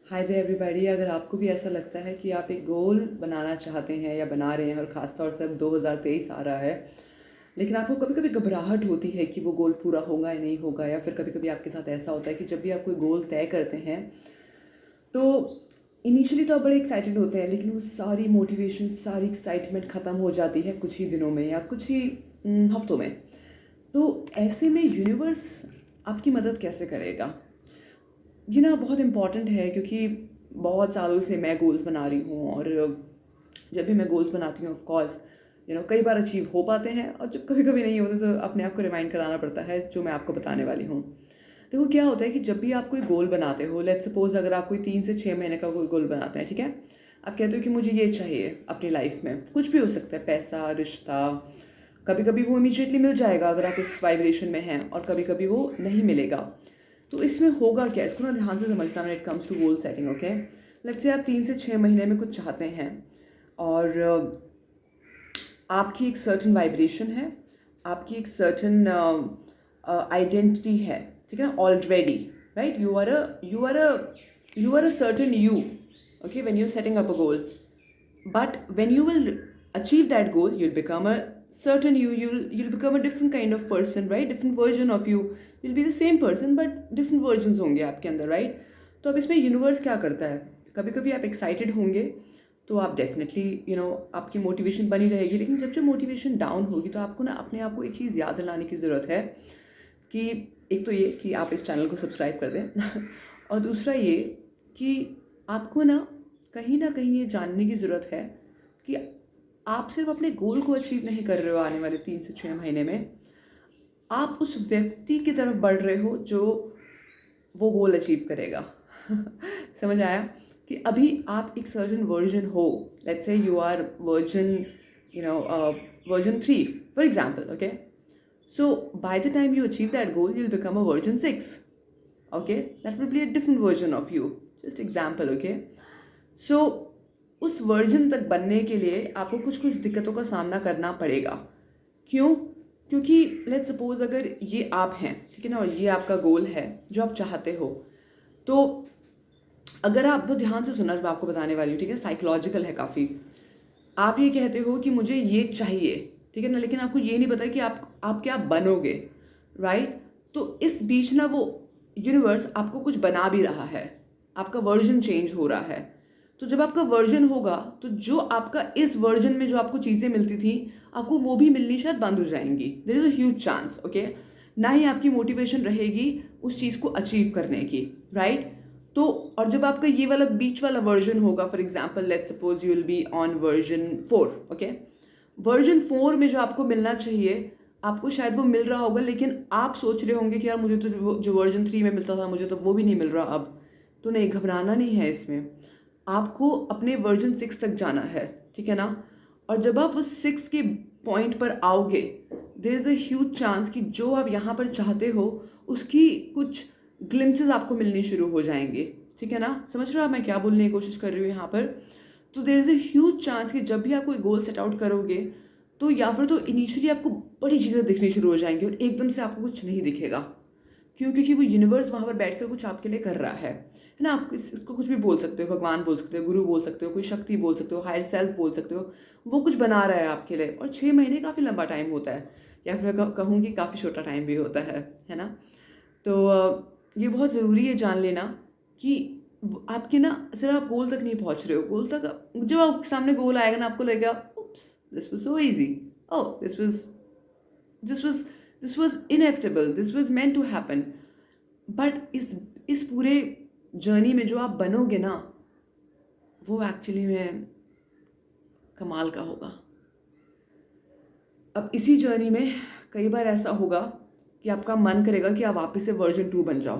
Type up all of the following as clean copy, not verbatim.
Hi there everybody. अगर आपको भी ऐसा लगता है कि आप एक गोल बनाना चाहते हैं या बना रहे हैं और ख़ास तौर से अब 2023 आ रहा है, लेकिन आपको कभी कभी घबराहट होती है कि वो गोल पूरा होगा या नहीं होगा, या फिर कभी कभी आपके साथ ऐसा होता है कि जब भी आप कोई गोल तय करते हैं तो इनिशियली तो आप बड़े एक्साइटेड होते हैं, लेकिन वो सारी मोटिवेशन, सारी एक्साइटमेंट ख़त्म हो जाती है कुछ ही दिनों में या कुछ ही हफ्तों में। तो ऐसे में यूनिवर्स आपकी मदद कैसे करेगा? ये ना बहुत इम्पॉर्टेंट है, क्योंकि बहुत सालों से मैं गोल्स बना रही हूँ, और जब भी मैं गोल्स बनाती हूँ ऑफ कोर्स कई बार अचीव हो पाते हैं, और जब कभी कभी नहीं होते तो अपने आप को रिमाइंड कराना पड़ता है, जो मैं आपको बताने वाली हूँ। देखो क्या होता है कि जब भी आप कोई गोल बनाते हो, लेट्स सपोज अगर आप कोई 3 से 6 महीने का कोई गोल बनाते हैं, ठीक है। आप कहते हो कि मुझे ये चाहिए अपनी लाइफ में, कुछ भी हो सकता है, पैसा, रिश्ता। कभी कभी वो इमीडिएटली मिल जाएगा अगर आप उस वाइब्रेशन में हैं, और कभी कभी वो नहीं मिलेगा। तो इसमें होगा क्या, इसको ना ध्यान से समझना when it comes to goal setting. Okay, let's say आप 3 से 6 महीने में कुछ चाहते हैं, और आपकी एक सर्टन वाइब्रेशन है, आपकी एक सर्टन आइडेंटिटी है, ठीक है ना, already. Right, you are a certain you, okay, when you are setting up a goal. But when you will achieve that goal, you'll become a certain you. You'll become a different kind of person, right? Different version of you. You'll be the same person, but different versions होंगे आपके अंदर, right? तो अब इसमें universe क्या करता है, कभी कभी आप एक्साइटेड होंगे तो आप डेफिनेटली आपकी मोटिवेशन बनी रहेगी, लेकिन जब जब मोटिवेशन डाउन होगी तो आपको ना अपने आप को एक चीज़ याद दिलाने की ज़रूरत है कि एक तो ये कि आप इस चैनल को सब्सक्राइब कर दें और दूसरा ये कि आपको ना कहीं ये जानने की ज़रूरत है कि आप सिर्फ अपने गोल को अचीव नहीं कर रहे हो आने वाले 3 से 6 महीने में, आप उस व्यक्ति की तरफ बढ़ रहे हो जो वो गोल अचीव करेगा। समझ आया कि अभी आप एक सर्जन वर्जन हो, let's say you are version 3 for example. Okay, so by the time you achieve that goal, you'll become a version 6. Okay, that will be a different version of you. Just example, okay? So उस version तक बनने के लिए आपको कुछ कुछ दिक्कतों का सामना करना पड़ेगा। क्यों? क्योंकि लेट्स सपोज अगर ये आप हैं, ठीक है ना, और ये आपका गोल है जो आप चाहते हो, तो अगर आप तो ध्यान से सुनना, जो मैं आपको बताने वाली हूँ, ठीक है, साइकोलॉजिकल है काफ़ी। आप ये कहते हो कि मुझे ये चाहिए, ठीक है ना, लेकिन आपको ये नहीं पता कि आप क्या बनोगे, राइट? तो इस बीच ना वो यूनिवर्स आपको कुछ बना भी रहा है, आपका वर्जन चेंज हो रहा है। तो जब आपका वर्जन होगा तो जो आपका इस वर्जन में जो आपको चीज़ें मिलती थी, आपको वो भी मिलनी शायद बंद हो जाएंगी। There is a huge chance, okay. ना ही आपकी मोटिवेशन रहेगी उस चीज़ को अचीव करने की, राइट? तो और जब आपका ये वाला बीच वाला वर्जन होगा, for example let's suppose you will be on version 4, okay. Version 4 में जो आपको मिलना चाहिए, आपको शायद वो मिल रहा होगा, लेकिन आप सोच रहे होंगे कि यार मुझे तो जो वर्जन 3 में मिलता था, मुझे तो वो भी नहीं मिल रहा अब। तो नहीं, घबराना नहीं है इसमें। आपको अपने वर्जन 6 तक जाना है, ठीक है ना। और जब आप उस 6 के पॉइंट पर आओगे, there is a huge chance कि जो आप यहाँ पर चाहते हो उसकी कुछ ग्लिम्पसेस आपको मिलनी शुरू हो जाएंगे, ठीक है ना। समझ रहे हो आप मैं क्या बोलने की कोशिश कर रही हूँ यहाँ पर? तो there is a huge chance कि जब भी आप कोई गोल सेट आउट करोगे, तो या फिर तो इनिशियली आपको बड़ी चीज़ें दिखनी शुरू हो जाएंगी और एकदम से आपको कुछ नहीं दिखेगा। क्यों? क्योंकि वो यूनिवर्स वहाँ पर बैठ कर कुछ आपके लिए कर रहा है ना। आप इसको कुछ भी बोल सकते हो, भगवान बोल सकते हो, गुरु बोल सकते हो, कोई शक्ति बोल सकते हो, हायर सेल्फ बोल सकते हो। वो कुछ बना रहा है आपके लिए, और 6 महीने काफ़ी लंबा टाइम होता है, या फिर मैं कहूँ कि काफ़ी छोटा टाइम भी होता है ना। तो ये बहुत ज़रूरी है जान लेना कि आपके ना सिर्फ आप गोल तक नहीं पहुँच रहे हो। गोल तक जब आपके सामने गोल आएगा ना, आपको लगेगा oops, this was so easy, oh this was this was inevitable, this was meant to happen. But इस पूरे जर्नी में जो आप बनोगे ना, वो एक्चुअली में कमाल का होगा। अब इसी जर्नी में कई बार ऐसा होगा कि आपका मन करेगा कि आप वापस से वर्जन 2 बन जाओ।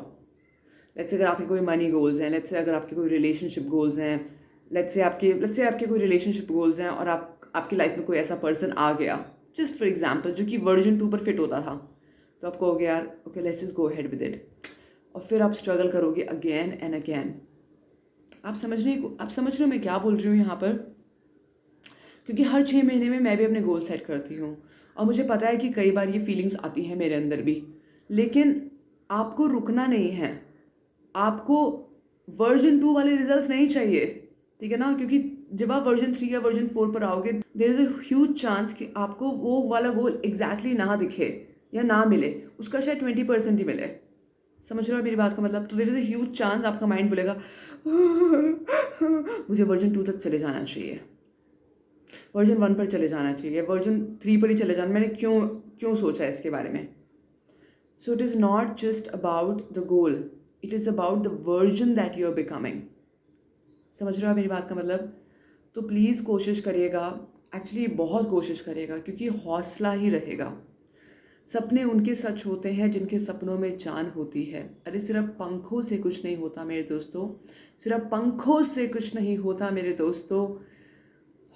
लेट्स से अगर आपके कोई मनी गोल्स हैं, लेट्स से अगर आपके कोई रिलेशनशिप गोल्स हैं, लेट्स से आपके कोई रिलेशनशिप गोल्स हैं, और आपकी लाइफ में कोई ऐसा पर्सन आ गया, जस्ट फॉर एग्जाम्पल, जो कि वर्जन 2 पर फिट होता था, तो आप कहोगे यार okay, let's just go ahead with it. और फिर आप स्ट्रगल करोगे अगेन एंड अगेन। आप समझ रहे हो मैं क्या बोल रही हूँ यहाँ पर? क्योंकि हर 6 महीने में मैं भी अपने गोल सेट करती हूँ, और मुझे पता है कि कई बार ये फीलिंग्स आती हैं मेरे अंदर भी, लेकिन आपको रुकना नहीं है। आपको वर्जन 2 वाले रिजल्ट नहीं चाहिए, ठीक है ना, क्योंकि जब आप वर्जन 3 या वर्जन 4 पर आओगे there is a huge chance कि आपको वो वाला गोल एग्जैक्टली ना दिखे या ना मिले, उसका शायद 20% ही मिले। समझ रहे हो मेरी बात का मतलब? तो there is a huge chance आपका माइंड बोलेगा मुझे वर्जन 2 तक चले जाना चाहिए, वर्जन 1 पर चले जाना चाहिए, वर्जन 3 पर ही चले जाना, मैंने क्यों क्यों सोचा इसके बारे में। So it is not just about the goal, it is about the version that you are becoming. समझ रहे हो मेरी बात का मतलब? तो प्लीज़ कोशिश करिएगा, एक्चुअली बहुत कोशिश करिएगा, क्योंकि हौसला ही रहेगा। सपने उनके सच होते हैं जिनके सपनों में जान होती है। अरे सिर्फ पंखों से कुछ नहीं होता मेरे दोस्तों, सिर्फ पंखों से कुछ नहीं होता मेरे दोस्तों,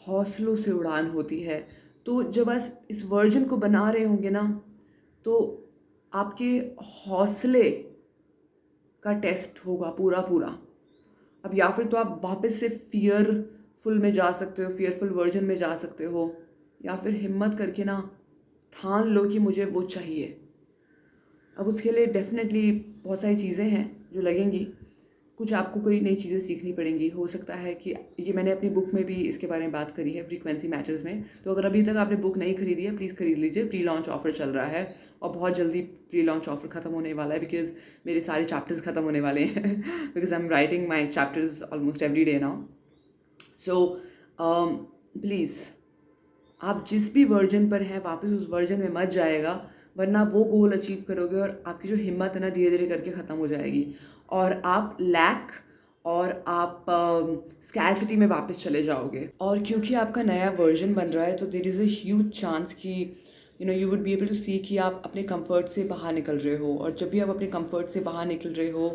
हौसलों से उड़ान होती है। तो जब आप इस वर्जन को बना रहे होंगे ना, तो आपके हौसले का टेस्ट होगा पूरा पूरा। अब या फिर तो आप वापस से फियरफुल में जा सकते हो, फियरफुल वर्जन में जा सकते हो, या फिर हिम्मत करके ना ठान लो कि मुझे वो चाहिए। अब उसके लिए डेफिनेटली बहुत सारी चीज़ें हैं जो लगेंगी, कुछ आपको कोई नई चीज़ें सीखनी पड़ेंगी। हो सकता है कि ये मैंने अपनी बुक में भी इसके बारे में बात करी है, फ्रीक्वेंसी मैटर्स में। तो अगर अभी तक आपने बुक नहीं खरीदी है प्लीज़ खरीद लीजिए, प्री लॉन्च ऑफर चल रहा है और बहुत जल्दी प्री लॉन्च ऑफर ख़त्म होने वाला है, बिकॉज मेरे सारे चैप्टर्स ख़त्म होने वाले हैं because I am writing my chapters almost every day now. So please आप जिस भी वर्जन पर हैं वापस उस वर्जन में मत जाएगा, वरना वो गोल अचीव करोगे और आपकी जो हिम्मत है ना धीरे धीरे करके ख़त्म हो जाएगी और आप लैक और आप स्कैर्सिटी में वापस चले जाओगे। और क्योंकि आपका नया वर्जन बन रहा है तो there is a huge chance कि you would be able to see कि आप अपने कंफर्ट से बाहर निकल रहे हो, और जब भी आप अपने कंफर्ट से बाहर निकल रहे हो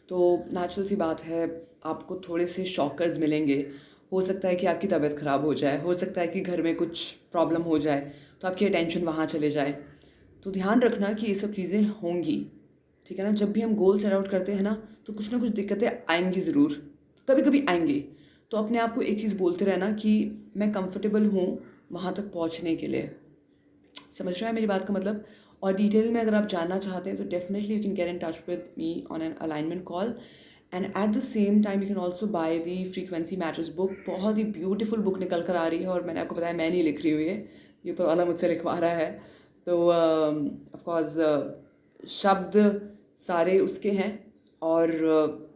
तो नेचुरल सी बात है आपको थोड़े से शॉकर्स मिलेंगे। हो सकता है कि आपकी तबीयत ख़राब हो जाए, हो सकता है कि घर में कुछ प्रॉब्लम हो जाए तो आपकी अटेंशन वहाँ चले जाए। तो ध्यान रखना कि ये सब चीज़ें होंगी, ठीक है ना। जब भी हम गोल सेट आउट करते हैं ना तो कुछ ना कुछ दिक्कतें आएंगी ज़रूर, कभी कभी आएंगी। तो अपने आप को एक चीज़ बोलते रहना कि मैं कंफर्टेबल हूँ वहाँ तक पहुँचने के लिए। समझ रहा है मेरी बात का मतलब? और डिटेल में अगर आप जानना चाहते हैं तो definitely you can get in touch with me on an alignment call, and at the same time you can also by the frequency matters book. बहुत ही ब्यूटीफुल बुक निकल कर आ रही है, और मैंने आपको बताया मैं नहीं लिख रही हुई है, ये ऊपर वाला मुझसे लिखवा रहा है। तो ऑफकोर्स शब्द सारे उसके हैं और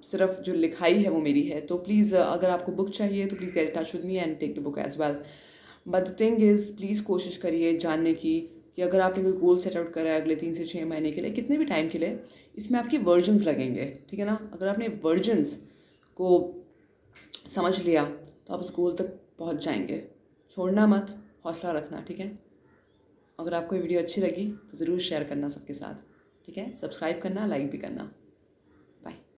सिर्फ जो लिखाई है वो मेरी है। तो प्लीज़ अगर आपको बुक चाहिए तो please get in touch with me and take the book as well. But the thing is please कोशिश करिए जानने की कि अगर आपने कोई गोल सेट आउट करा है अगले 3 से 6 महीने के लिए, कितने भी टाइम के लिए, इसमें आपकी वर्जन्स लगेंगे, ठीक है ना। अगर आपने वर्जन्स को समझ लिया तो आप उस गोल तक पहुंच जाएंगे। छोड़ना मत, हौसला रखना, ठीक है। अगर आपको ये वीडियो अच्छी लगी तो ज़रूर शेयर करना सबके साथ, ठीक है। सब्सक्राइब करना, लाइक भी करना।